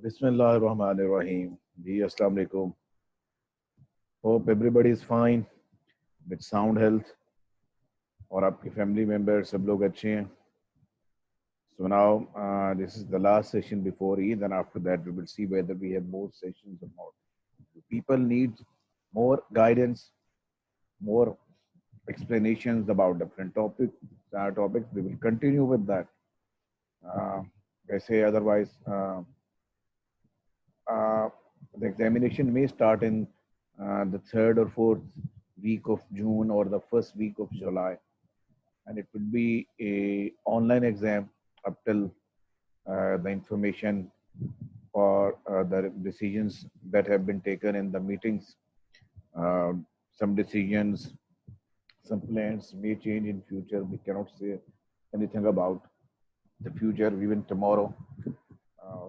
Bismillahirrahmanirrahim. जी अस्सलाम वालेकुम. Hope everybody is fine with sound health और आपके family members सब लोग अच्छे हैं. So now this is the last session before Eid, and after that we will see whether we have more sessions or not. People need more guidance, more explanations about different topics. We will continue with that. वैसे otherwise uh, the examination may start in the third or fourth week of June or the first week of July, and it would be a online exam up till the information or the decisions that have been taken in the meetings. Some decisions, some plans may change in future. We cannot say anything about the future even tomorrow.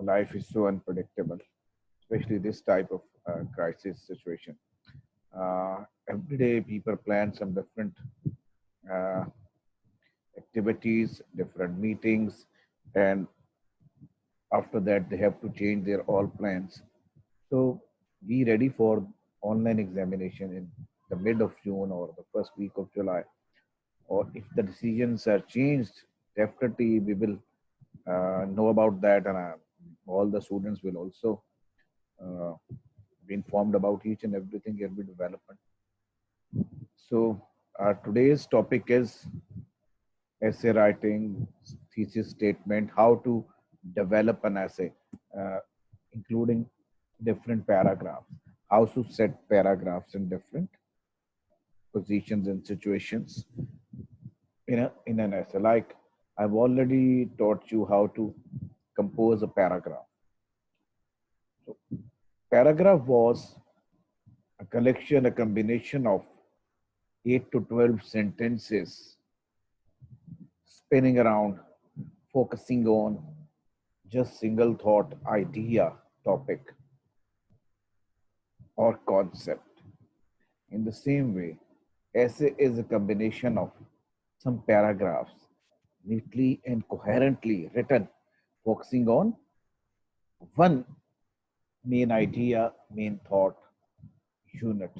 Life is so unpredictable, especially this type of crisis situation. Every day people plan some different uh, activities, different meetings, and after that they have to change their all plans. So be ready for online examination in the mid of June or the first week of July. Or if the decisions are changed, definitely we will know about that, and all the students will also uh, be informed about each and everything, every development. So today's topic is essay writing, thesis statement, how to develop an essay, uh, including different paragraphs, how to set paragraphs in different positions and situations in an essay. Like I've already taught you how to compose a paragraph. So paragraph was a collection, a combination of 8 to 12 sentences spinning around, focusing on just single thought, idea, topic, or concept. In the same way, essay is a combination of some paragraphs neatly and coherently written, focusing on one main idea, main thought, unit,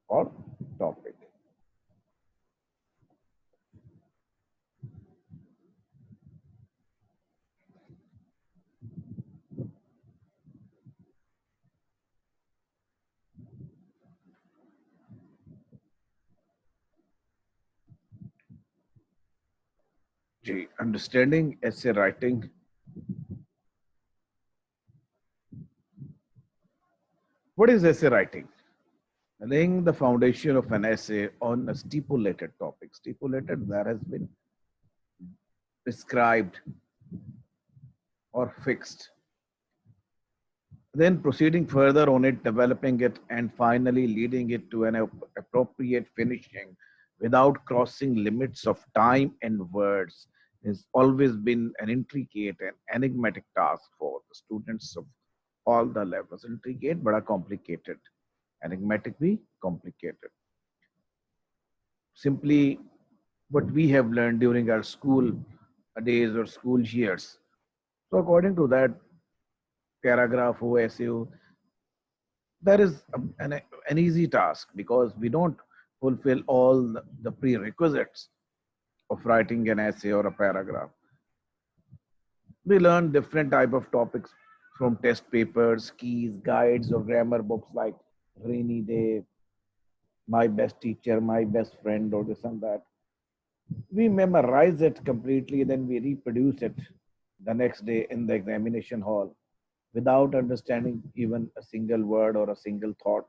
or topic. Understanding essay writing. What is essay writing? Laying the foundation of an essay on a stipulated topic. Stipulated, that has been prescribed or fixed. Then proceeding further on it, developing it, and finally leading it to an appropriate finishing without crossing limits of time and words has always been an intricate and enigmatic task for the students of all the levels. Intricate, but complicated. Enigmatic, be complicated. Simply what we have learned during our school days or school years. So according to that paragraph or essay, that is an easy task because we don't fulfill all the prerequisites of writing an essay or a paragraph. We learn different type of topics from test papers, keys, guides, or grammar books like Rainy Day, My Best Teacher, My Best Friend, or this and that. We memorize it completely, then we reproduce it the next day in the examination hall without understanding even a single word or a single thought.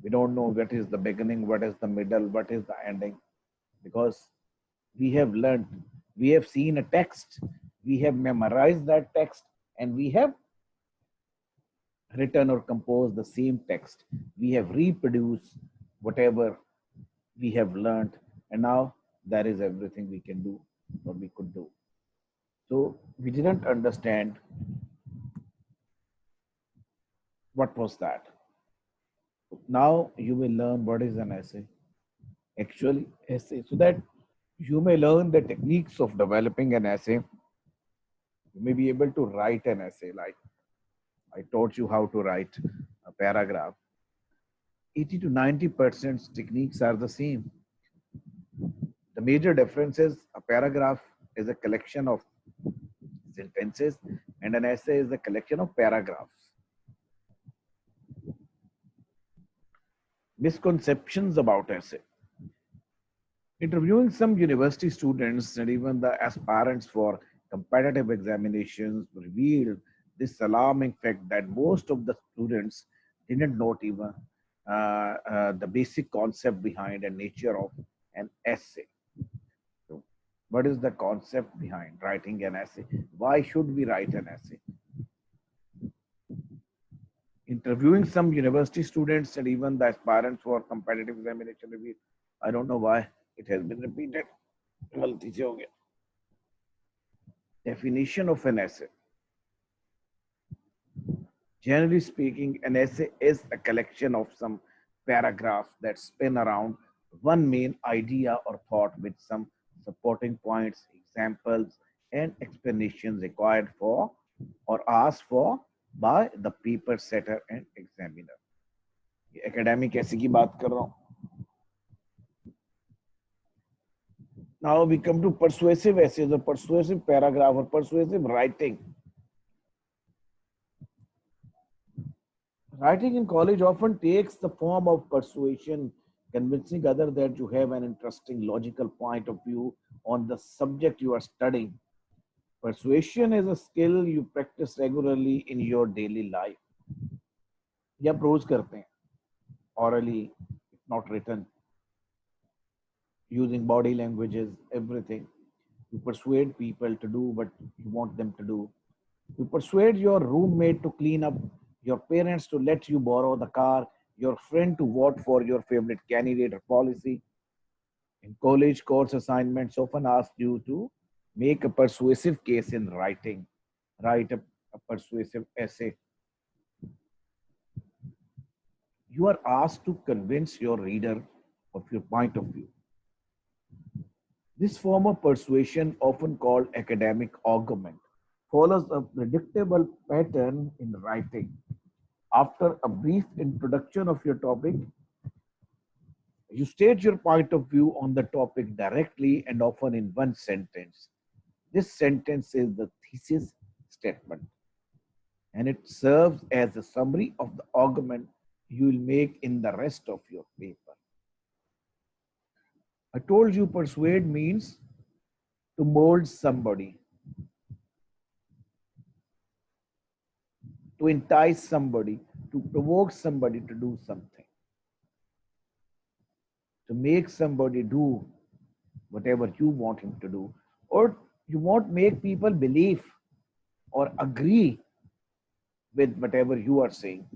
We don't know what is the beginning, what is the middle, what is the ending, because we have learned, we have seen a text, we have memorized that text, and we have written or composed the same text. We have reproduced whatever we have learned, and now that is everything we can do, what we could do. So we didn't understand what was that. Now you will learn what is an essay. Actually, essay, so that you may learn the techniques of developing an essay You may be able to write an essay, like I taught you how to write a paragraph. 80 to 90% techniques are the same. The major difference is a paragraph is a collection of sentences and an essay is a collection of paragraphs. Misconceptions about essay. Interviewing some university students and even the aspirants for competitive examinations revealed this alarming fact that most of the students didn't know even the basic concept behind and nature of an essay. So, what is the concept behind writing an essay? Why should we write an essay? Interviewing some university students and even the aspirants for competitive examination revealed, I don't know why it has been repeated. गलती से हो गया. Definition of an essay. Generally speaking, an essay is a collection of some paragraphs that spin around one main idea or thought with some supporting points, examples, and explanations required for or asked for by the paper setter and examiner. Academic essay की बात कर रहा हूँ. Now we come to persuasive essays or persuasive paragraph or persuasive writing. Writing in college often takes the form of persuasion, convincing others that you have an interesting logical point of view on the subject you are studying. Persuasion is a skill you practice regularly in your daily life. ये आप रोज करते हैं, orally, if not written, using body languages, everything. You persuade people to do what you want them to do. You persuade your roommate to clean up, your parents to let you borrow the car, your friend to vote for your favorite candidate or policy. In college, course assignments often ask you to make a persuasive case in writing. Write a persuasive essay. You are asked to convince your reader of your point of view. This form of persuasion, often called academic argument, follows a predictable pattern in writing. After a brief introduction of your topic, you state your point of view on the topic directly and often in one sentence. This sentence is the thesis statement, and it serves as a summary of the argument you will make in the rest of your paper. I told you persuade means to mold somebody, to entice somebody, to provoke somebody to do something, to make somebody do whatever you want him to do, or you won't make people believe or agree with whatever you are saying.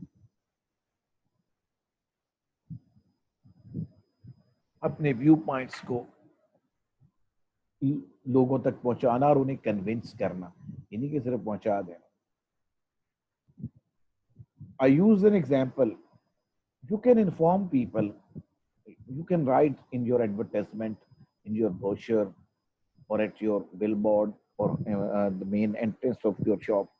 अपने view points को लोगों तक पहुंचाना और उन्हें convince करना, इन्हीं के सिर्फ पहुंचा देना. I use an example. You can inform people, you can write in your advertisement, in your brochure, or at your billboard, or the main entrance of your shop.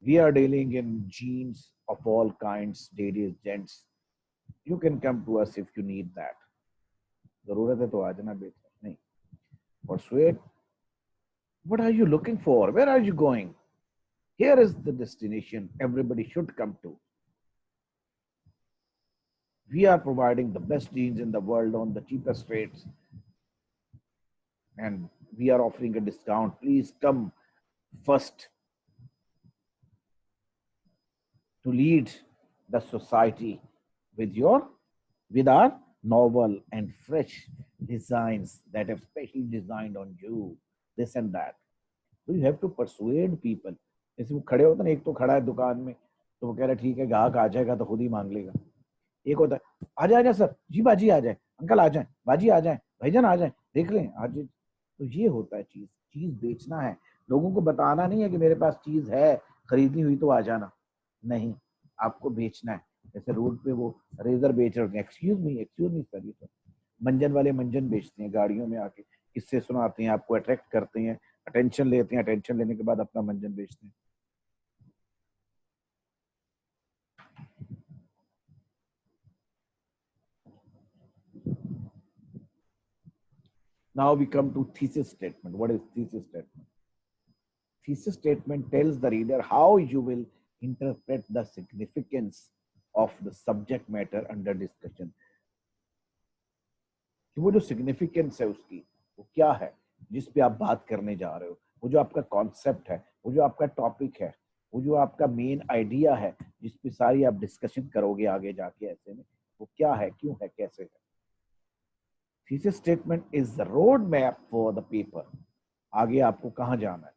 We are dealing in jeans of all kinds, ladies, gents. You can come to us if you need that. जरूरत है तो आ जाना बेटा. नहीं. Persuade. What are you looking for? Where are you going? Here is the destination everybody should come to. We are providing the best jeans in the world on the cheapest rates, and we are offering a discount. Please come first to lead the society with our novel and fresh designs that have specially designed on you, this and that. So you have to persuade people. जैसे वो खड़े होते ना, एक तो खड़ा है दुकान में, तो वो कह रहा है ठीक है ग्राहक आ जाएगा तो खुद ही मांग लेगा. एक होता है आ जाए सर, जी बाजी आ जाए, अंकल आ जाए, बाजी आ जाए, भाईजान आ जाए, देख लें आज. तो ये होता है चीज बेचना है. लोगों को बताना नहीं है कि मेरे पास चीज है, खरीदनी हुई तो आ जाना. नहीं, आपको बेचना है. जैसे रोड पे वो रेजर बेच रहे हैं, एक्सक्यूज मी सर, ये तो मंजन वाले मंजन बेचते हैं गाड़ियों में आके, किससे सुनाते हैं, आपको अट्रैक्ट करते हैं, अटेंशन लेते हैं, अटेंशन लेने के बाद अपना मंजन बेचते हैं। Now we come to thesis statement. What is thesis statement? Thesis statement tells the reader how you will interpret the significance of the subject matter under discussion. कि वो जो सिग्निफिकेंस है उसकी, वो क्या है जिस पे आप बात करने जा रहे हो, वो जो आपका कॉन्सेप्ट है, वो जो आपका टॉपिक है, वो जो आपका मेन आइडिया है जिस पे सारी आप डिस्कशन करोगे आगे जाके ऐसे में, वो क्या है, क्यों है, कैसे है। Thesis statement is the road map for the paper. आगे आपको कहाँ जाना है,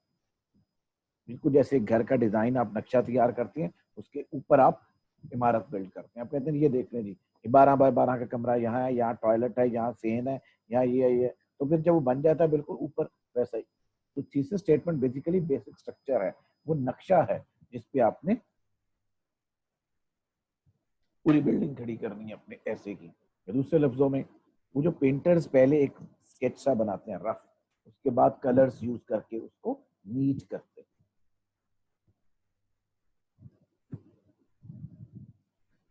बिल्कुल जैसे घर का डिजाइन आप नक्शा तैयार करते हैं, उसके ऊपर आप इमारत बिल्ड करते हैं। आप कहते हैं ये देख लें जी, 12 बाय 12 का कमरा यहाँ है, यहाँ टॉयलेट है, यहाँ सेन है, यहाँ ये, तो फिर जब वो बन जाता है बिल्कुल ऊपर वैसा ही। तो thesis statement basically basic structure है, वो नक्शा है जिसपे आपने पूरी बिल्डिंग खड़ी करनी है अपने ऐसे की। दूसरे लफ्जों में, वो जो पेंटर्स पहले एक स्केच सा बनाते हैं रफ, उसके बाद कलर्स यूज करके उसको नीट करते हैं।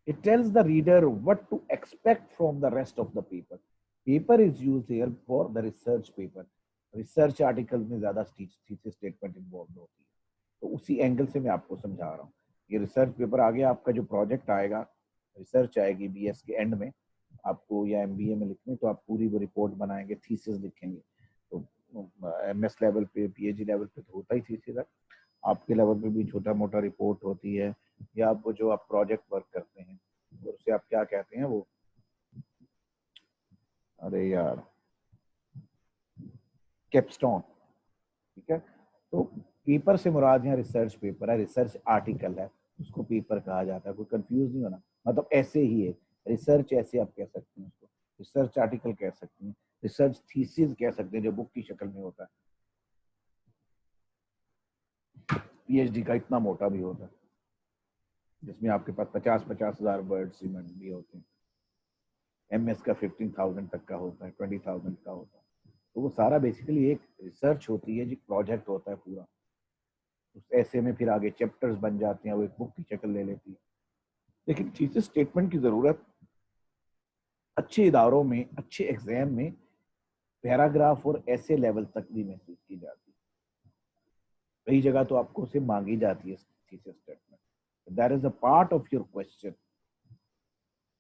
It tells the reader what to expect from the rest of the paper. Paper is used here for the research paper. Research article में ज्यादा थीसिस स्टेटमेंट इन्वॉल्व होती है, तो उसी एंगल से मैं आपको समझा रहा हूँ। ये रिसर्च पेपर आगे आपका जो प्रोजेक्ट आएगा, रिसर्च आएगी बीएस के एंड में आपको, या एमबीए में लिखने, तो आप पूरी वो रिपोर्ट बनाएंगे, थीसिस लिखेंगे। तो एमएस लेवल पे, पीएचडी लेवल पे तो होता ही थीसिस है, आपके लेवल पे भी छोटा मोटा रिपोर्ट होती है, या आप वो जो आप प्रोजेक्ट वर्क करते हैं और उसे आप क्या कहते हैं, वो अरे यार कैपस्टोन, ठीक है। तो पेपर से मुराद यहाँ रिसर्च पेपर है, रिसर्च आर्टिकल है, उसको पेपर कहा जाता है। कोई कंफ्यूज नहीं होना, मतलब ऐसे ही है, रिसर्च ऐसे आप कह सकते हैं उसको, रिसर्च आर्टिकल कह सकते हैं, रिसर्च थीसिस कह सकते हैं जो बुक की शक्ल में होता है, पीएचडी का इतना मोटा भी होता है जिसमें आपके पास 50,000 वर्ड सीमेंट भी होते हैं, एमएस का 15,000 तक का होता है, 20,000 का होता है। तो वो सारा बेसिकली एक रिसर्च होती है, जो प्रोजेक्ट होता है पूरा। उस ऐसे में फिर आगे चैप्टर्स बन जाते हैं, वो एक बुक की शक्ल ले लेती है। लेकिन थीसिस स्टेटमेंट की जरूरत अच्छे इदारों में, अच्छे एग्जाम में पैराग्राफ और ऐसे लेवल तक भी महसूस की जाती है। कई जगह तो आपको उसे मांगी जाती है thesis statement. That is a part of your question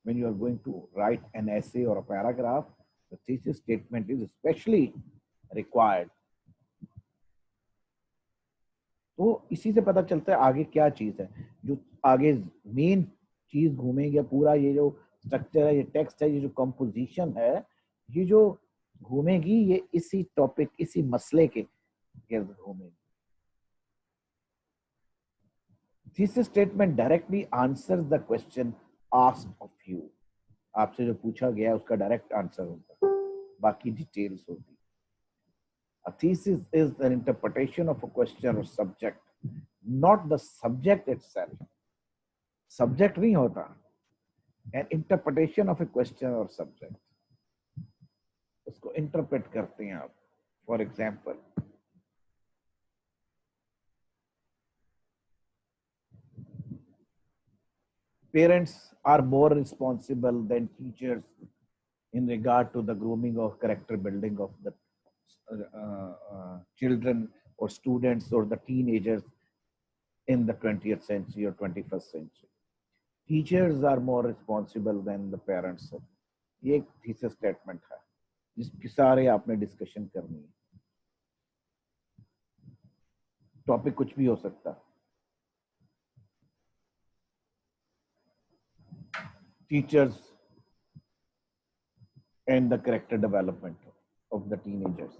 when you are going to write an essay or a paragraph. The thesis statement is especially required. तो इसी से पता चलता है आगे क्या चीज है, जो आगे मेन चीज घूमेगी पूरा, ये जो स्ट्रक्चर है, ये टेक्स्ट है, ये जो कंपोजिशन है, ये जो घूमेगी, ये इसी टॉपिक, इसी मसले के गिर्द घूमेगी। Thesis statement directly answers the question asked of you. आपसे जो पूछा गया है उसका डायरेक्ट आंसर होता है, बाकी डिटेल्स होती है। A thesis is an interpretation of a question or subject, not the subject itself. Subject नहीं होता, an interpretation of a question or subject. उसको interpret करते हैं आप। For example, parents are more responsible than teachers in regard to the grooming of character building of the children or students or the teenagers in the 20th century or 21st century. Teachers are more responsible than the parents. ये एक thesis statement है जिसकी सारे आपने discussion करनी है। Topic कुछ भी हो सकता है, teachers and the character development of the teenagers,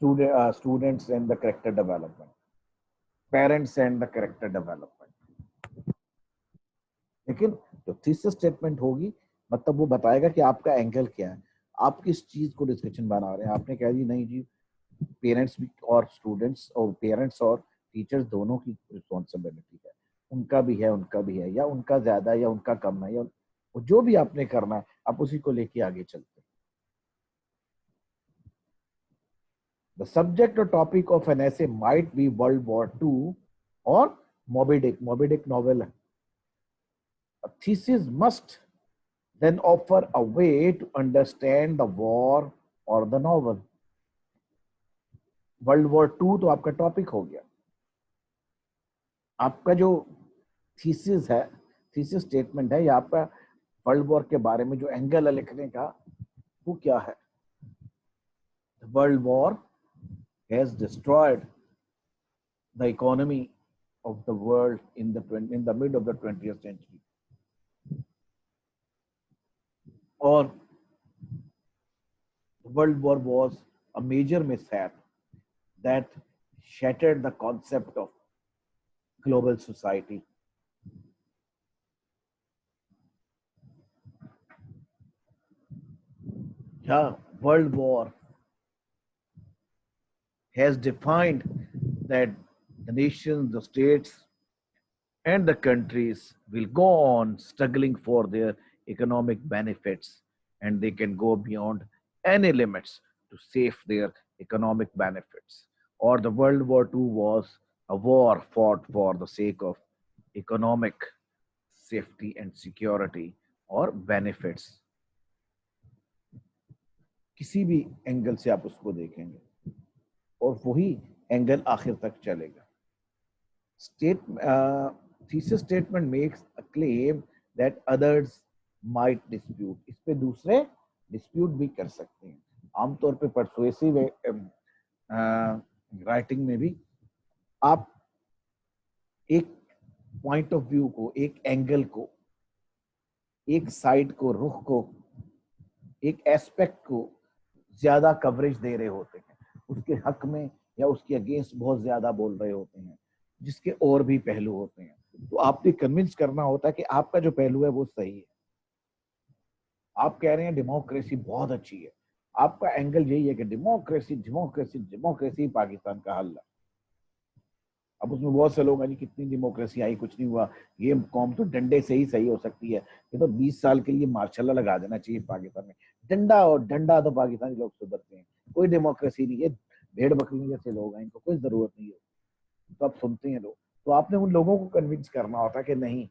students and the character development, parents and the character development. लेकिन जो थीसिस स्टेटमेंट होगी, मतलब वो बताएगा कि आपका एंगल क्या है, आप किस चीज को डिस्कशन बना रहे हैं। आपने कहा जी नहीं जी, पेरेंट्स भी और स्टूडेंट्स और पेरेंट्स और टीचर्स दोनों की रिस्पॉन्सिबिलिटी है, उनका भी है, उनका भी है, या उनका ज्यादा या उनका कम है, या जो भी आपने करना है आप उसी को लेके आगे चलते हैं। The subject or topic of an essay might be World War II or Moby Dick. Moby Dick novel है. A thesis must then offer a way to understand the war or the novel. World war two तो आपका topic हो गया. आपका जो thesis है, thesis statement है, या आपका वर्ल्ड वॉर के बारे में जो एंगल है लिखने का, वो क्या है? World war has destroyed the economy of the world in the mid of the 20th century. Or the World War was a major mishap that shattered the concept of global society. Yeah, World War has defined that the nations, the states, and the countries will go on struggling for their economic benefits, and they can go beyond any limits to save their economic benefits. Or the World War II was a war fought for the sake of economic safety and security or benefits. किसी भी angle से आप उसको देखेंगे और वही angle आखिर तक चलेगा. Thesis statement makes a claim that others might dispute. इस पे दूसरे डिस्प्यूट भी कर सकते हैं. आमतौर पे परसुएसिव राइटिंग में भी आप एक पॉइंट ऑफ व्यू को, एक एंगल को, एक साइड को, रुख को, एक एस्पेक्ट को ज्यादा कवरेज दे रहे होते हैं, उसके हक में या उसके अगेंस्ट बहुत ज्यादा बोल रहे होते हैं, जिसके और भी पहलू होते हैं. तो आपको कन्विंस करना होता है कि आपका जो पहलू है वो सही है. आप कह रहे हैं डेमोक्रेसी बहुत अच्छी है, आपका एंगल यही है कि डेमोक्रेसी डेमोक्रेसी डेमोक्रेसी पाकिस्तान का हल है. अब उसमें बहुत से लोग हैं, कितनी डेमोक्रेसी आई, कुछ नहीं हुआ, ये कौम तो डंडे से ही सही हो सकती है, ये तो 20 साल के लिए मार्शल लगा देना चाहिए पाकिस्तान में. डंडा और डंडा तो पाकिस्तानी लोग सुधरते हैं, कोई डेमोक्रेसी नहीं है, भेड़ बकरी जैसे लोग हैं, इनको कोई जरूरत नहीं है. तो आप सुनते हैं लोग, तो आपने उन लोगों को कन्विंस करना होता है कि नहीं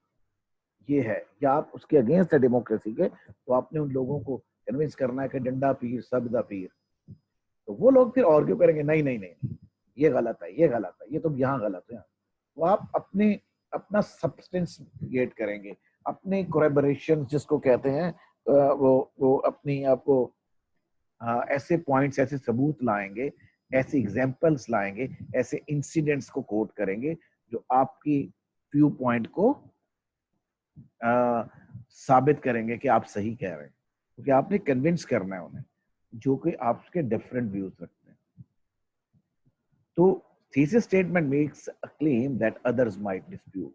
ये है, या आप उसके अगेंस्ट है डेमोक्रेसी के, तो आपने उन लोगों को कन्विंस करना है कि डंडा पीर सब दा पीर. तो वो लोग फिर आर्ग्यू करेंगे नहीं नहीं नहीं ये गलत है, ये गलत है, ये तो यहाँ गलत है. तो आप अपना सब्सटेंस क्रिएट करेंगे, अपने कोलैबोरेशन जिसको कहते हैं, वो अपनी आपको ऐसे पॉइंट्स, ऐसे सबूत लाएंगे, ऐसे एग्जाम्पल्स लाएंगे, ऐसे इंसिडेंट्स को कोट करेंगे जो आपकी व्यू पॉइंट को साबित करेंगे कि आप सही कह रहे हैं, क्योंकि आपने कन्विंस करना है उन्हें, जो कि आपके डिफरेंट व्यूज रखते हैं. तो thesis statement makes a claim that others might dispute.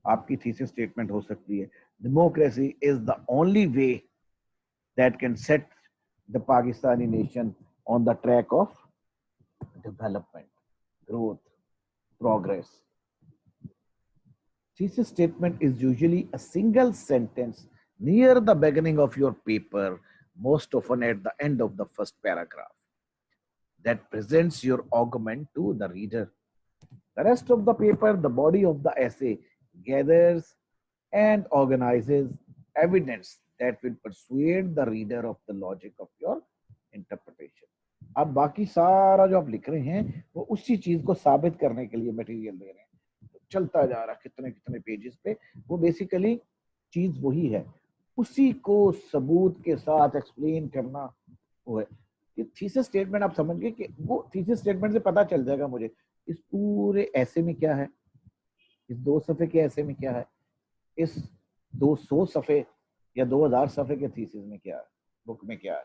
आपकी थीसिस स्टेटमेंट हो सकती है democracy is the only way that can set the Pakistani nation on the track of development, growth, progress. Thesis statement is usually a single sentence near the beginning of your paper, most often at the end of the first paragraph, that presents your argument to the reader. The rest of the paper, the body of the essay, gathers and organizes evidence that will persuade the reader of the logic of your interpretation. अब बाकी सारा जो आप लिख रहे हैं वो उसी चीज को साबित करने के लिए मटेरियल दे रहे हैं. तो चलता जा रहा कितने कितने पेजेस पे, वो बेसिकली चीज वही है, उसी को सबूत के साथ एक्सप्लेन करना वो है. ये थीसिस स्टेटमेंट आप समझ गए कि वो थीसिस स्टेटमेंट से पता चल जाएगा मुझे इस पूरे ऐसे में क्या है, इस 2 सफे के ऐसे में क्या है, इस 200 सफे या 2000 सफे के थीसिस में क्या है, बुक में क्या है.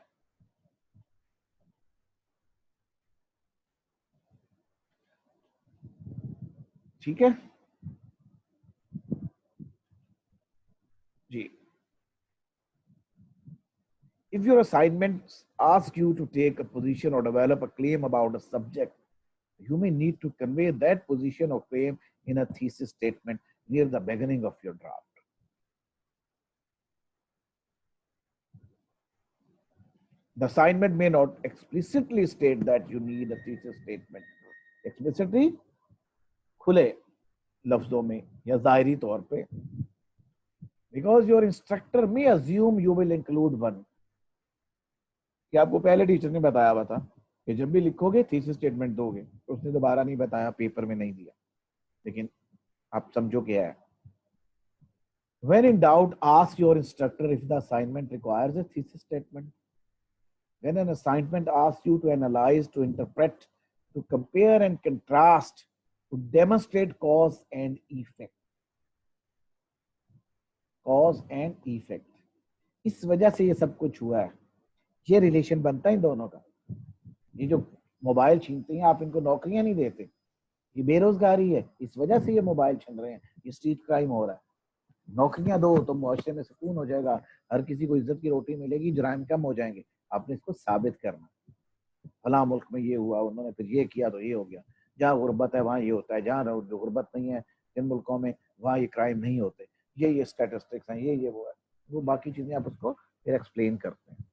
ठीक है जी. If your assignments ask you to take a position or develop a claim about a subject, you may need to convey that position or claim in a thesis statement near the beginning of your draft. The assignment may not explicitly state that you need a thesis statement. Explicitly खुले लफ्जों में या ज़ाहिरी तौर पे, because your instructor may assume you will include one. कि आपको पहले teacher ने बताया हुआ था कि जब भी लिखोगे थीसिस स्टेटमेंट दोगे, तो उसने दोबारा नहीं बताया, पेपर में नहीं दिया, लेकिन आप समझो क्या है. When in doubt, ask your instructor if the assignment requires a thesis statement. When an assignment asks you to analyze, to interpret, to compare and contrast, to demonstrate cause and effect. Cause and effect. इस वजह से ये सब कुछ हुआ है. ये relation बनता है इन दोनों का. ये जो मोबाइल छीनते हैं, आप इनको नौकरियां नहीं देते, ये बेरोजगारी है. इस वजह से ये मोबाइल छीन रहे हैं, ये स्ट्रीट क्राइम हो रहा है. नौकरियां दो तो मुआशरे में सुकून हो जाएगा, हर किसी को इज्जत की रोटी मिलेगी, जुराइम कम हो जाएंगे. आपने इसको साबित करना. फला मुल्क में ये हुआ, उन्होंने फिर ये किया तो ये हो गया. जहाँ गुर्बत है वहाँ ये होता है, जहाँ गुर्बत नहीं है जिन मुल्कों में, वहाँ ये क्राइम नहीं होते. ये स्टैटिस्टिक्स हैं, ये वो है. वो बाकी चीजें आप उसको फिर एक्सप्लेन करते हैं.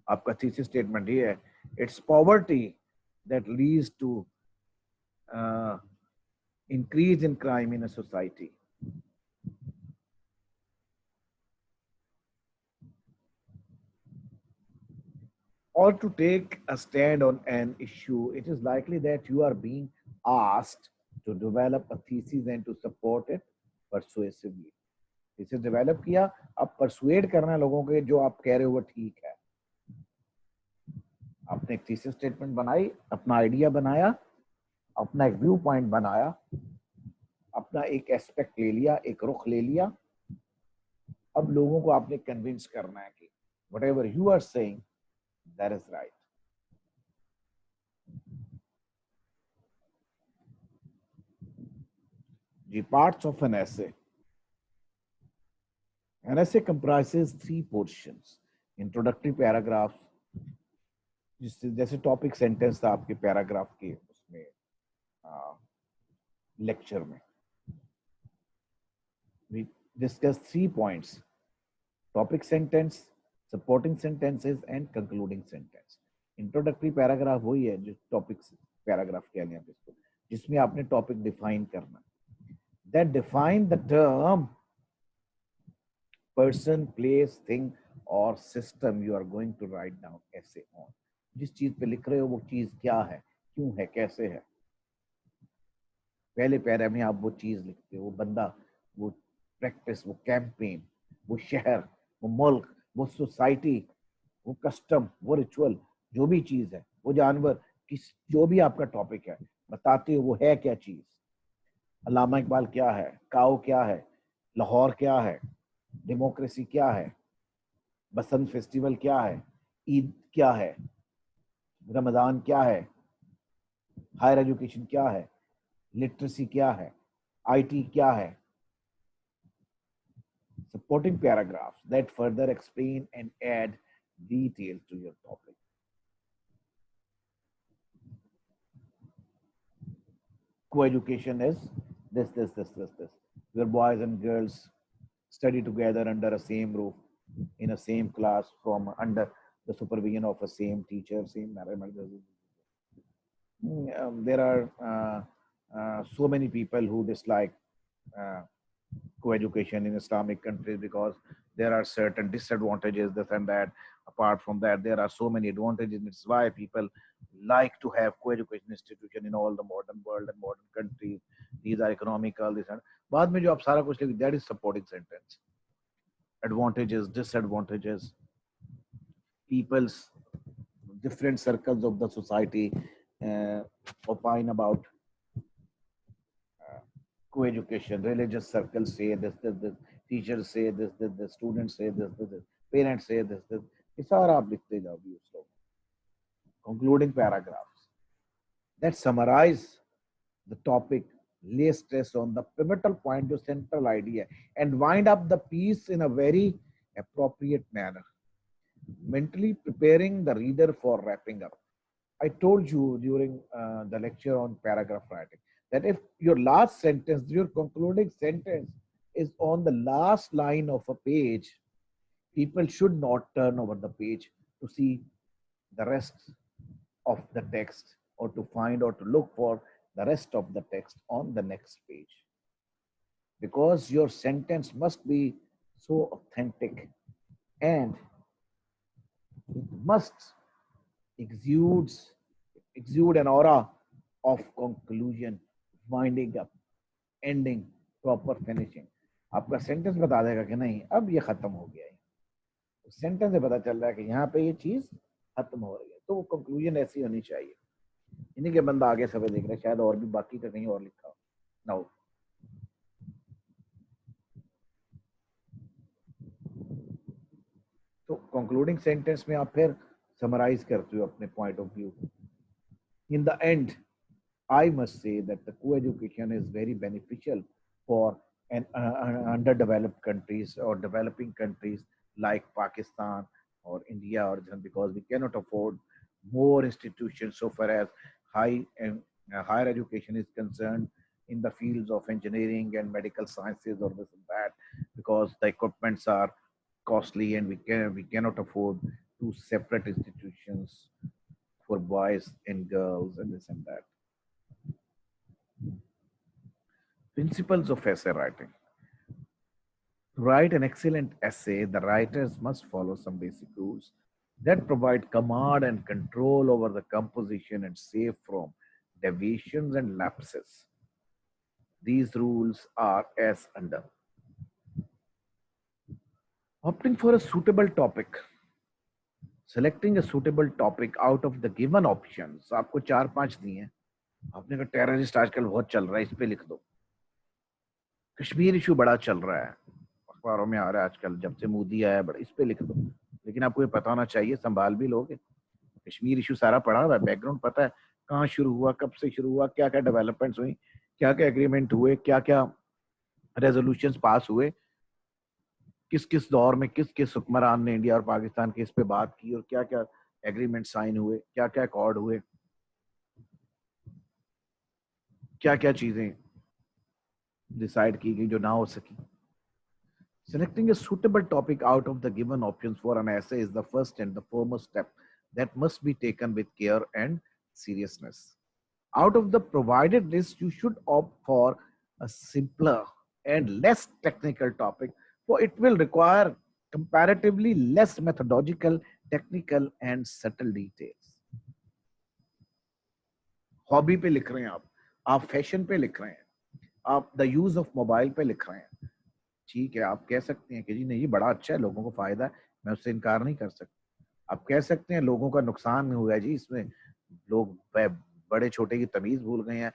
आपका थीसिस स्टेटमेंट ये है, it's poverty that leads to increase in crime in a society. Or to take a stand on an issue, it is likely that you are being asked to develop a thesis and to support it persuasively. thesis develop किया, अब persuade करना है लोगों के जो आप कह रहे हो वो ठीक है. आपने एक thesis statement बनाई, अपना आइडिया बनाया, अपना एक व्यू पॉइंट बनाया, अपना एक एस्पेक्ट ले लिया, एक रुख ले लिया. अब लोगों को आपने कन्विंस करना है कि whatever you are saying, that is right. The parts of an essay. An essay comprises 3 portions. Introductory paragraph, जैसे टॉपिक सेंटेंस था आपके पैराग्राफ के उसमें लेक्चर में. We discuss 3 points: topic sentence, supporting sentences and concluding sentence. Introductory paragraph वही है जो topic paragraph कह लें आप इसको, जिसमें आपने टॉपिक डिफाइन करना. That define the term, person, place, thing or system you are going to write down essay on. जिस चीज पे लिख रहे हो वो चीज क्या है, क्यों है, कैसे है. पहले पैरा में आप वो चीज लिखते हो, वो बंदा, वो प्रैक्टिस, वो कैंपेन, वो शहर, वो मुल्क, वो सोसाइटी, वो कस्टम, वो रिचुअल, जो भी चीज है, वो जानवर, किस जो भी आपका टॉपिक है, बताते हो वो है क्या चीज. अल्लामा इकबाल क्या है, काओ क्या है, लाहौर क्या है, डेमोक्रेसी क्या है, बसंत फेस्टिवल क्या है, ईद क्या है, रमजान क्या है, हायर एजुकेशन क्या है, लिटरेसी क्या है, आईटी क्या है. Supporting paragraphs that further explain and add details to your topic. Co-education is this. Your boys and girls study together under a same roof, in a same class, from under the supervision of a same teacher, same mathematics. There are so many people who dislike co-education in Islamic countries because there are certain disadvantages, this and that. Apart from that, there are so many advantages. It's why people like to have co-education institution in all the modern world and modern countries. These are economical, this and बाद में जो आप सारा कुछ लिख, that is supporting sentence. Advantages, disadvantages, people's different circles of the society opine about co-education. Religious circles say this, teachers say this, students say this, parents say this. ये सारा आप लिखते जाओगे उसको. Concluding paragraphs that summarize the topic, lay stress on the pivotal point, the central idea, and wind up the piece in a very appropriate manner, mentally preparing the reader for wrapping up. I told you during the lecture on paragraph writing that if your last sentence, your concluding sentence is on the last line of a page, people should not turn over the page to see the rest of the text, or to find or to look for the rest of the text on the next page, because your sentence must be so authentic, and it must exudes exude an aura of conclusion, winding up, ending, proper finishing. आपका sentence बता देगा कि नहीं अब ये खत्म हो गया है, सेंटेंस से पता चल रहा है कि यहाँ पे ये चीज खत्म हो रही है, तो वो कंक्लूजन ऐसी होनी चाहिए। इन्हीं के बंदा आगे सभी देख रहे हैं, शायद और भी बाकी का कहीं और लिखा हो ना। तो कंक्लूडिंग सेंटेंस में आप फिर समराइज करते हो अपने point of view. In the end, I must say that the co-education is very beneficial for underdeveloped countries or developing countries like Pakistan or India, or because we cannot afford more institutions so far as higher education is concerned in the fields of engineering and medical sciences or this and that, because the equipments are costly and we cannot afford two separate institutions for boys and girls and this and that. Principles of essay writing. To write an excellent essay, the writers must follow some basic rules that provide command and control over the composition and safe from deviations and lapses. These rules are as under. Opting for a suitable topic. Selecting a suitable topic out of the given options. आपको 4-5 दिए हैं, आपने कहा terrorist आजकल बहुत चल रहा है, इस पे लिख दो। कश्मीर इशू बड़ा चल रहा है, अखबारों में आ रहा है आजकल, जब से मोदी आया बड़ा, इस पे लिख दो। लेकिन आपको ये पता होना चाहिए, संभाल भी लोगे। कश्मीर इशू सारा पढ़ा हुआ है, बैकग्राउंड पता है, कहाँ शुरू हुआ, कब से शुरू हुआ, क्या क्या डेवलपमेंट्स हुई, क्या क्या एग्रीमेंट हुए, क्या क्या रेजोल्यूशंस पास हुए, किस किस दौर में किस किस हुक्मरान ने इंडिया और पाकिस्तान के इस पे बात की, और क्या क्या एग्रीमेंट साइन हुए, क्या क्या अकॉर्ड हुए, क्या क्या चीजें डिसाइड की गई जो ना हो सकी। Selecting a suitable topic out of the given options for an essay is the first and the foremost step that must be taken with care and seriousness. Out of the provided list, you should opt for a simpler and less technical topic, for it will require comparatively less methodological, technical, and subtle details. Hobby पे लिख रहे हैं आप fashion पे लिख रहे हैं, आप द यूज ऑफ मोबाइल पे लिख रहे हैं, ठीक है, आप कह सकते हैं कि जी नहीं ये बड़ा अच्छा है, लोगों को फायदा है, मैं उससे इनकार नहीं कर सकता। आप कह सकते हैं लोगों का नुकसान हुआ है जी इसमें, लोग बड़े छोटे की तमीज भूल गए हैं,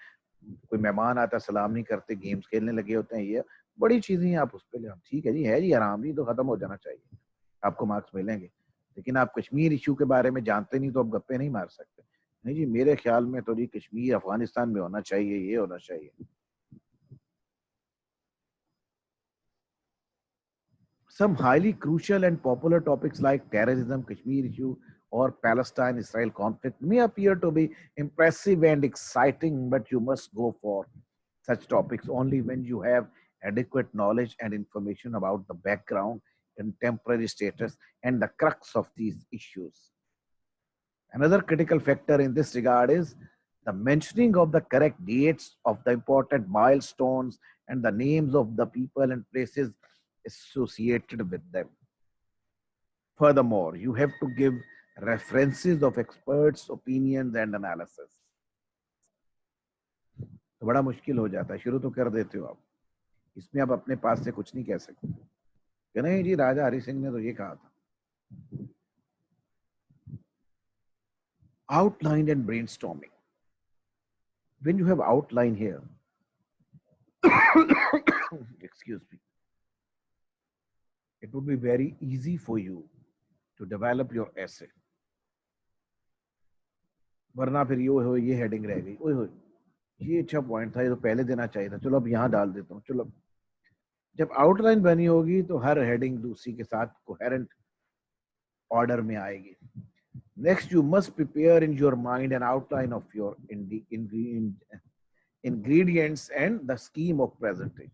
कोई मेहमान आता सलाम नहीं करते, गेम्स खेलने लगे होते हैं, ये बड़ी चीजें हैं, आप उस पर ले, ठीक है जी आराम जी, तो खत्म हो जाना चाहिए, आपको मार्क्स मिलेंगे। लेकिन आप कश्मीर इशू के बारे में जानते नहीं तो आप गप्पे नहीं मार सकते। नहीं जी मेरे ख्याल में तो जी कश्मीर अफगानिस्तान में होना चाहिए, ये होना चाहिए। Some highly crucial and popular topics like terrorism, Kashmir issue, or Palestine-Israel conflict may appear to be impressive and exciting, but you must go for such topics only when you have adequate knowledge and information about the background, contemporary status, and the crux of these issues. Another critical factor in this regard is the mentioning of the correct dates of the important milestones and the names of the people and places associated with them. Furthermore, you have to give references of experts' opinions and analysis. तो बड़ा मुश्किल हो जाता है, शुरू तो कर देते हो आप, इसमें आप अपने पास से कुछ नहीं कह सकते कि नहीं जी राजा हरि सिंह ने तो ये कहा था। Outline and brainstorming. When you have outline here, excuse me, it would be very easy for you to develop your essay. वरना फिर ये हेडिंग रह गई, ओए होए ये अच्छा पॉइंट था, ये तो पहले देना चाहिए था, चलो अब यहाँ डाल देता हूँ। चलो जब आउटलाइन बनी होगी तो हर हेडिंग दूसरी के साथ कोहेरेंट ऑर्डर में आएगी। Next, you must prepare in your mind an outline of your ingredients and the scheme of presentation.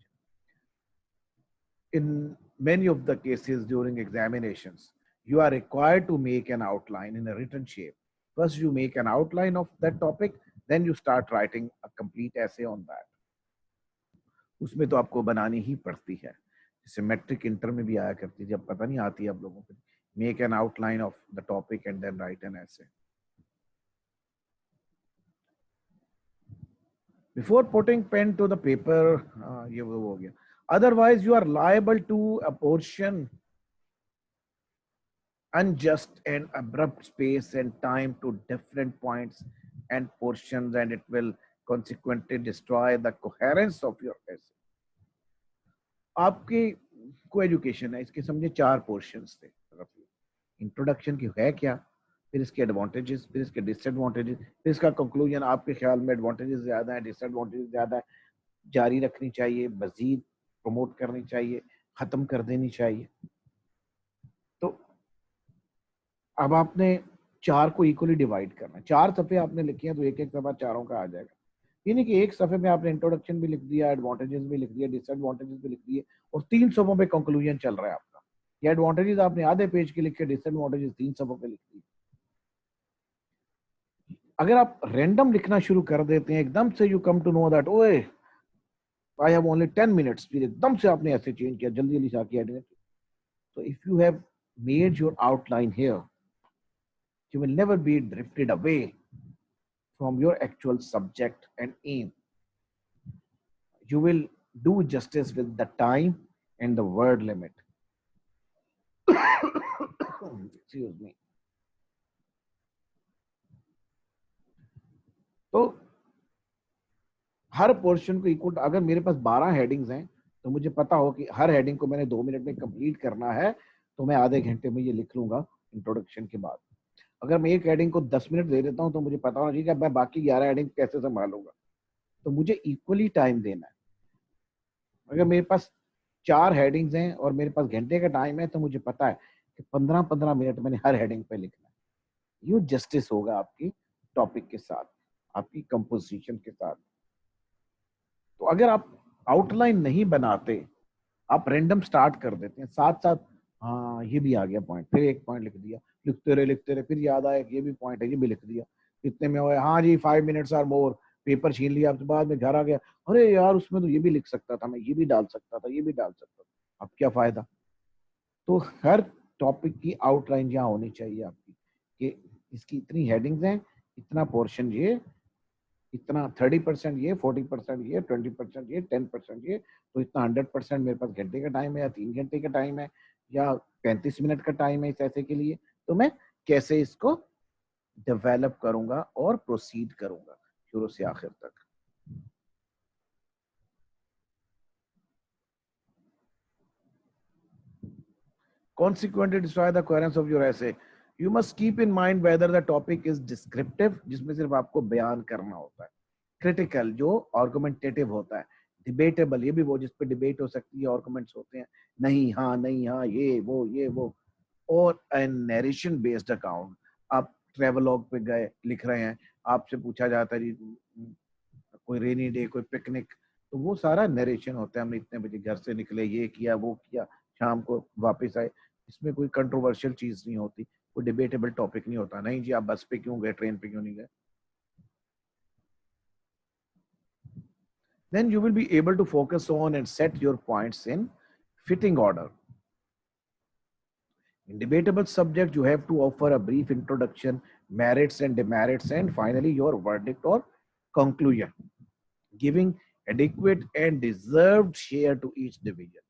In many of the cases during examinations, you are required to make an outline in a written shape. First, you make an outline of that topic, then you start writing a complete essay on that. उसमें तो आपको बनानी ही पड़ती है, जैसे matric inter में भी आया करती है, जब पता नहीं आती है आप लोगों को, make an outline of the topic and then write an essay. Before putting pen to the paper, ये वो हो गया. Otherwise, you are liable to apportion unjust and abrupt space and time to different points and portions, and it will consequently destroy the coherence of your essay. आपकी को education है, इसके समझे 4 portions थे. इंट्रोडक्शन की है क्या, फिर इसके एडवांटेजेस, फिर इसके डिसएडवांटेजेस, फिर इसका कंक्लूजन. आपके ख्याल में एडवांटेजेस ज्यादा है, डिसएडवांटेजेस ज्यादा है, जारी रखनी चाहिए, मजीद प्रमोट करनी चाहिए, खत्म कर देनी चाहिए. तो अब आपने 4 को इक्वली डिवाइड करना है. 4 सफ़े आपने लिखे हैं तो एक एक सफ़ा चारों का आ जाएगा. यानी कि एक सफ़े में आपने इंट्रोडक्शन भी लिख दिया, एडवांटेजेस भी लिख दिया, डिसएडवांटेजेस भी लिख दिए, और 3 सफ़ों पे कंक्लूजन चल रहा है आपका. ये एडवांटेजेस आपने आधे पेज के लिखे, डिसएडवांटेजेस 3 सफ़ों पे लिख दिए. अगर आप रैंडम लिखना शुरू कर देते हैं, एकदम से you come to know that ओए आई हैव ओनली 10 मिनट्स, फिर एकदम से आपने ऐसे चेंज किया, जल्दी जल्दी आके एडिट. तो if you have made your outline here, you will never be drifted away from your actual subject and aim. You will do justice with the time and the word limit. Excuse me. तो हर portion को equal, अगर मेरे पास 12 headings हैं तो मुझे पता हो कि हर हेडिंग को मैंने 2 मिनट में कंप्लीट करना है, तो मैं आधे घंटे में ये लिख लूंगा इंट्रोडक्शन के बाद. अगर मैं एक हेडिंग को 10 मिनट दे देता हूं तो मुझे पता होना चाहिए कि मैं बाकी 11 हेडिंग कैसे संभालूंगा. तो मुझे इक्वली टाइम देना है. अगर मेरे पास 4 हेडिंग्स हैं और मेरे पास घंटे का टाइम है, तो मुझे पता है कि 15-15 मिनट मैंने हर हेडिंग पे लिखना है. यूँ जस्टिस होगा आपकी टॉपिक के साथ, आपकी कंपोजिशन के साथ. तो अगर आप आउटलाइन नहीं बनाते, आप रैंडम स्टार्ट कर देते हैं, साथ साथ हाँ ये भी आ गया पॉइंट, फिर एक पॉइंट लिख दिया, लिखते रहे, फिर याद आया ये भी पॉइंट है, ये भी लिख दिया, इतने में हुआ हाँ जी 5 मिनट्स और मोर, पेपर छीन लिया. अब बाद में घर आ गया, अरे यार उसमें तो ये भी लिख सकता था, मैं ये भी डाल सकता था, ये भी डाल सकता था. अब क्या फायदा. तो हर टॉपिक की आउटलाइन यहाँ होनी चाहिए आपकी, कि इसकी इतनी हेडिंग्स हैं, इतना पोर्शन ये, इतना 30% ये, 40% ये, 20% ये, 10% ये, तो इतना 100% मेरे पास घंटे का टाइम है, या 3 घंटे का टाइम है, या 35 मिनट का टाइम है इस ऐसे के लिए. तो मैं कैसे इसको डेवलप करूंगा और प्रोसीड करूंगा शुरू से आखिर तक. Consequently destroy the coherence of your essay. You must keep in mind whether the topic is descriptive, जिसमें सिर्फ आपको बयान करना होता है, critical जो argumentative होता है, debatable ये भी वो जिस पे डिबेट हो सकती है, आर्गुमेंट्स होते हैं, नहीं हाँ ये वो, और a narration based account. आप ट्रेवलॉग पे गए, लिख रहे हैं, आपसे पूछा जाता है कोई रेनी डे, कोई पिकनिक, तो वो सारा नरेशन होता है, हमने इतने बजे घर से निकले, ये किया वो किया, शाम को वापस आए. इसमें कोई कंट्रोवर्शियल चीज नहीं होती, कोई डिबेटेबल टॉपिक नहीं होता. नहीं जी आप बस पे क्यों गए, ट्रेन पे क्यों नहीं गए. Then you will be able to focus on and set your points in fitting order. In debatable subject, you have to offer a brief introduction, merits and demerits, and finally your verdict or conclusion, giving adequate and deserved share to each division.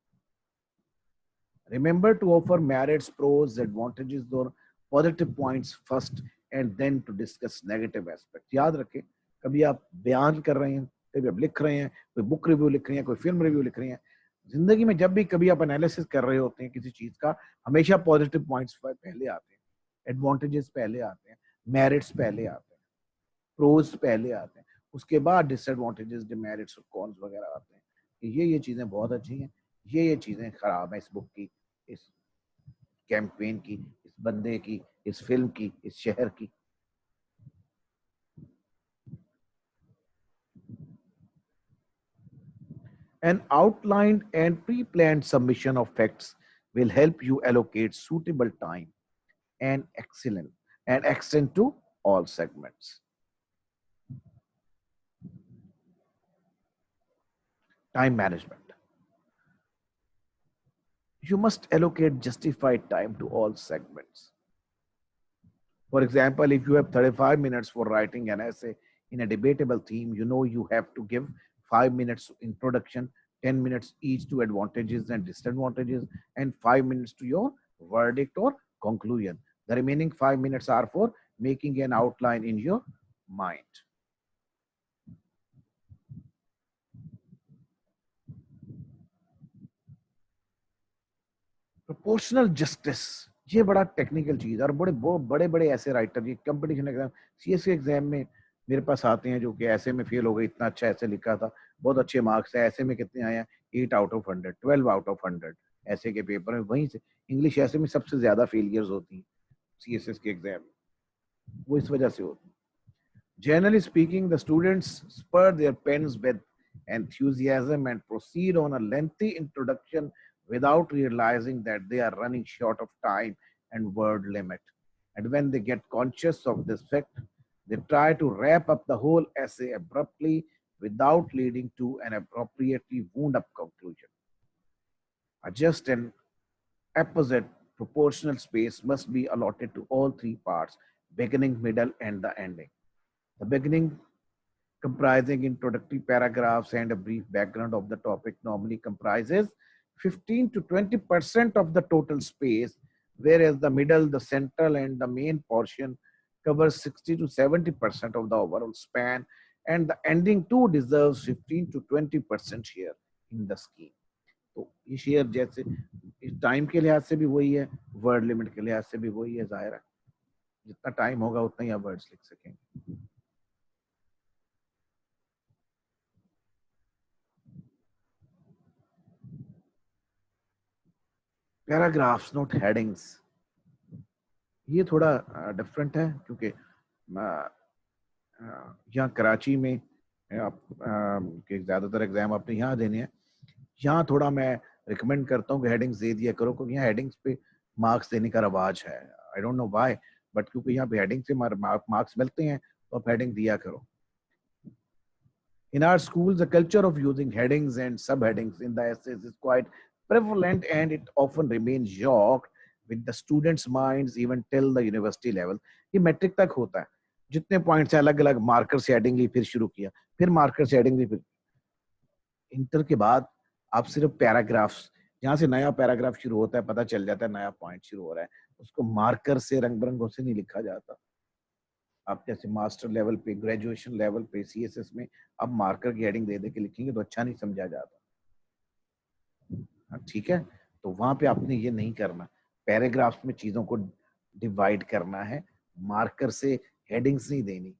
Remember to offer merits, pros, advantages और positive points first and then to discuss negative aspects. याद रखें, कभी आप बयान कर रहे हैं, कभी आप लिख रहे हैं, कोई बुक रिव्यू लिख रहे हैं, कोई फिल्म रिव्यू लिख रहे हैं, जिंदगी में जब भी कभी आप एनालिसिस कर रहे होते हैं किसी चीज का, हमेशा पॉजिटिव पॉइंट्स पहले आते हैं, एडवांटेजेस पहले आते हैं, मेरिट्स पहले आते हैं, प्रोज पहले आते हैं, उसके बाद डिसएडवांटेजेस, डिमेरिट्स और कॉन्स वगैरह आते हैं कि ये चीजें बहुत अच्छी हैं, ये चीजें खराब हैं इस बुक की, इस कैंपेन की, इस बंदे की, इस फिल्म की, इस शहर की. An outlined and pre-planned submission of facts will help you allocate suitable time and excellent and extend to all segments. Time management. You must allocate justified time to all segments. For example, if you have 35 minutes for writing an essay in a debatable theme, you know you have to give 5 minutes introduction, 10 minutes each to advantages and disadvantages, and 5 minutes to your verdict or conclusion. The remaining 5 minutes are for making an outline in your mind. Proportional justice, ये बड़ा technical चीज और बड़े बड़े ऐसे writer, ये competition exam, CS के exam में मेरे पास आते हैं जो कि ऐसे में फेल हो गए, इतना अच्छा ऐसे लिखा था, बहुत अच्छे मार्क्स है, ऐसे में कितने आए हैं, 8 आउट ऑफ 100, 12 आउट ऑफ 100 ऐसे के पेपर में। वहीं से इंग्लिश ऐसे में सबसे ज्यादा फेलियर्स होती हैं सीएसएस के एग्जाम में, वो इस वजह से होती है। Generally speaking, the students spur their pens with enthusiasm and proceed on a lengthy introduction without realizing that they are running short of time and word limit. And when they get conscious of this fact, they try to wrap up the whole essay abruptly without leading to an appropriately wound up conclusion. A just and opposite proportional space must be allotted to all three parts, beginning, middle, and the ending. The beginning, comprising introductory paragraphs and a brief background of the topic, normally comprises 15 to 20% of the total space, whereas the middle, the central, and the main portion covers 60 to 70% of the overall span, and the ending too deserves 15 to 20% share in the scheme. तो ये share जैसे time के लिहाज से भी वही है, word limit के लिहाज से भी वही है, जाहिर है जितना टाइम होगा उतना ही आप वर्ड्स लिख सकेंगे। पैराग्राफ्स नोट हेडिंग्स, ये थोड़ा डिफरेंट है क्योंकि यहाँ कराची में आप के ज़्यादातर एग्जाम आपने यहाँ देने हैं। यहाँ थोड़ा मैं रिकमेंड करता हूँ कि हेडिंग्स दे दिया करो, क्योंकि यहाँ हेडिंग्स पे मार्क्स देने का रवाज है। I don't know why, but क्योंकि यहाँ पे हेडिंग से मार्क्स मिलते हैं तो आप हेडिंग दिया करो। In our schools, the culture of using headings and subheadings in the essays is quite prevalent, and it often remains yoked with the students' minds even till the university level. ये matric तक होता है, जितने points अलग अलग marker से heading ली, फिर शुरू किया, फिर मार्कर से हेडिंग ली, फिर इंटर के बाद आप सिर्फ पैराग्राफ्स, जहाँ से नया पैराग्राफ शुरू होता है पता चल जाता है नया पॉइंट शुरू हो रहा है, उसको मार्कर से रंग बिरंगों से नहीं लिखा जाता। आप जैसे मास्टर लेवल पे, ग्रेजुएशन लेवल पे सीएसएस में अब मार्कर की हेडिंग दे दे के लिखेंगे तो अच्छा नहीं समझा जाता। ठीक है, तो वहां पे आपने ये नहीं करना, पैराग्राफ्स में चीजों को डिवाइड करना है, मार्कर से हेडिंग्स नहीं देनी।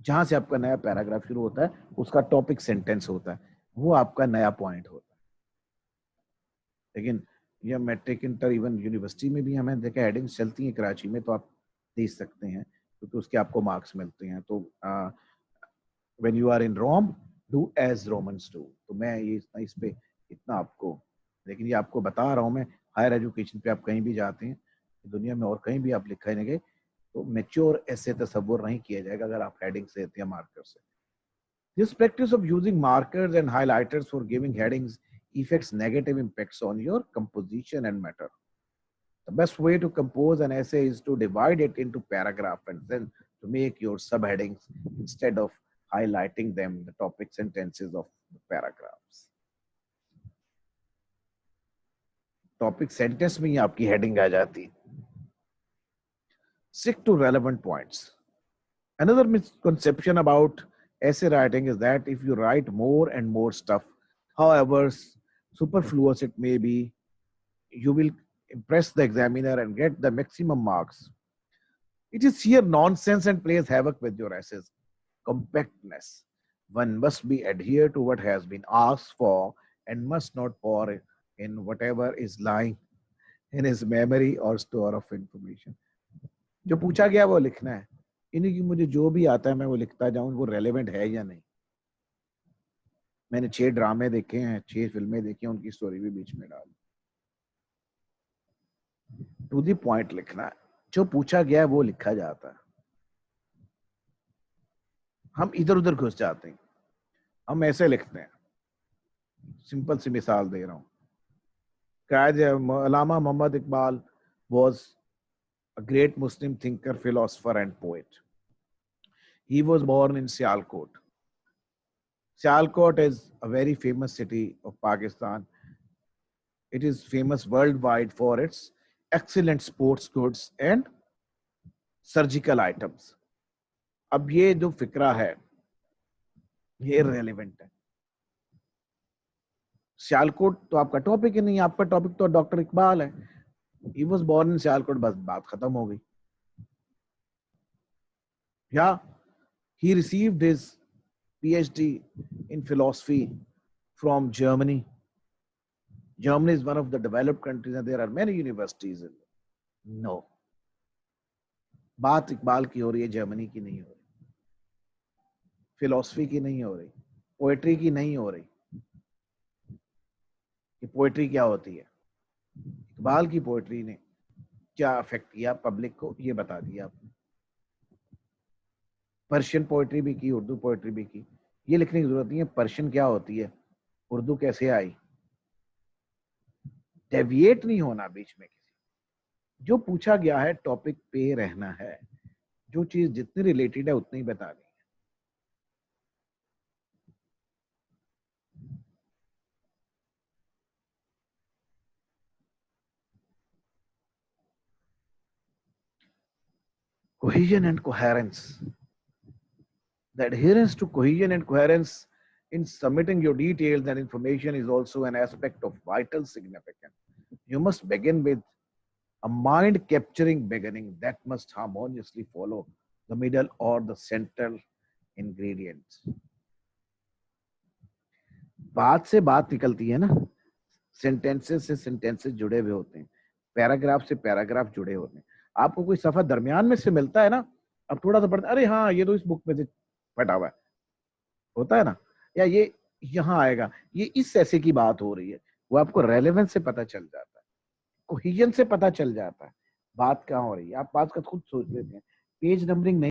जहां से आपका नया पैराग्राफ शुरू होता है उसका टॉपिक सेंटेंस होता है, वो आपका नया पॉइंट होता है। लेकिन ये मैट्रिक, इंटर, इवन यूनिवर्सिटी में भी हमें देखा हेडिंग्स चलती हैं कराची में, तो आप दे सकते हैं क्योंकि उसके आपको मार्क्स मिलते हैं। तो when you are in Rome do as Romans do, तो मैं ये इस पे इतना आपको, लेकिन ये आपको बता रहा हूँ मैं, हायर एजुकेशन पे आप कहीं भी जाते हैं दुनिया में और कहीं भी आप लिखेंगे तो मेच्योर ऐसे तस्वुर नहीं किया जाएगा अगर आप हेडिंग से या मार्कर से। This practice of using markers and highlighters for giving headings effects negative impacts on your composition and matter. The best way to compose an essay is to divide it into paragraph and then to make your subheadings instead of highlighting them, the topic sentences of the paragraphs. Topic sentence में ही आपकी heading आ जाती। Stick to relevant points. Another misconception about essay writing is that if you write more and more stuff, however superfluous it may be, you will impress the examiner and get the maximum marks. It is sheer nonsense and plays havoc with your essays. Compactness. One must be adhere to what has been asked for and must not pour in whatever is lying in his memory or store of information. जो पूछा गया वो लिखना है, इन्हीं की मुझे जो भी आता है मैं वो लिखता जाऊं, वो रेलेवेंट है या नहीं। मैंने 6 ड्रामे देखे हैं, 6 फिल्में देखी हैं, उनकी स्टोरी भी बीच में डाल। टू द पॉइंट लिखना है, जो पूछा गया है वो लिखा जाता है। हम इधर उधर घुस जाते हैं, हम ऐसे लिखते हैं। सिंपल सी मिसाल दे रहा हूँ, कायद अल्लामा Mohammad Iqbal was a great Muslim thinker, philosopher, and poet. He was born in Sialkot. Sialkot is a very famous city of Pakistan. It is famous worldwide for its excellent sports goods and surgical items. अब ये जो फिक्रा है ये relevant है। सियालकोट तो आपका topic ही नहीं है, आपका टॉपिक तो डॉक्टर इकबाल है। He was born in Sialkot, बस बात खत्म हो गई। या he received his PhD in philosophy from Germany. Germany is one of the developed countries and there are many universities in it. No. बात इकबाल की हो रही है, जर्मनी की नहीं हो रही, फिलॉसफी की नहीं हो रही, पोएट्री की नहीं हो रही। कि पोएट्री क्या होती है, इकबाल की पोएट्री ने क्या अफेक्ट किया पब्लिक को, ये बता दिया आपने। पर्शियन पोएट्री भी की, उर्दू पोएट्री भी की, ये लिखने की जरूरत नहीं है पर्शियन क्या होती है, उर्दू कैसे आई। डेविएट नहीं होना बीच में किसी, जो पूछा गया है टॉपिक पे रहना है, जो चीज जितनी रिलेटेड है उतनी बतानी है। Cohesion and coherence. The adherence to cohesion and coherence in submitting your details and information is also an aspect of vital significance. You must begin with a mind capturing beginning that must harmoniously follow the middle or the central ingredients. बात से बात निकलती है ना, sentences से sentences जुड़े हुए होते हैं, पैराग्राफ से पैराग्राफ जुड़े होते हैं। आपको कोई सफा दरमियान में से मिलता है ना, अब थोड़ा सा पढ़ते, अरे हाँ ये तो इस बुक में से फटा हुआ है, होता है ना, या ये यहाँ आएगा, ये इस ऐसे की बात हो रही है, वो आपको रेलेवेंस से पता चल जाता है, कोहेजन से पता चल जाता है बात कहाँ हो रही है। आप बात का खुद सोच लेते हैं, पेज नंबरिंग नहीं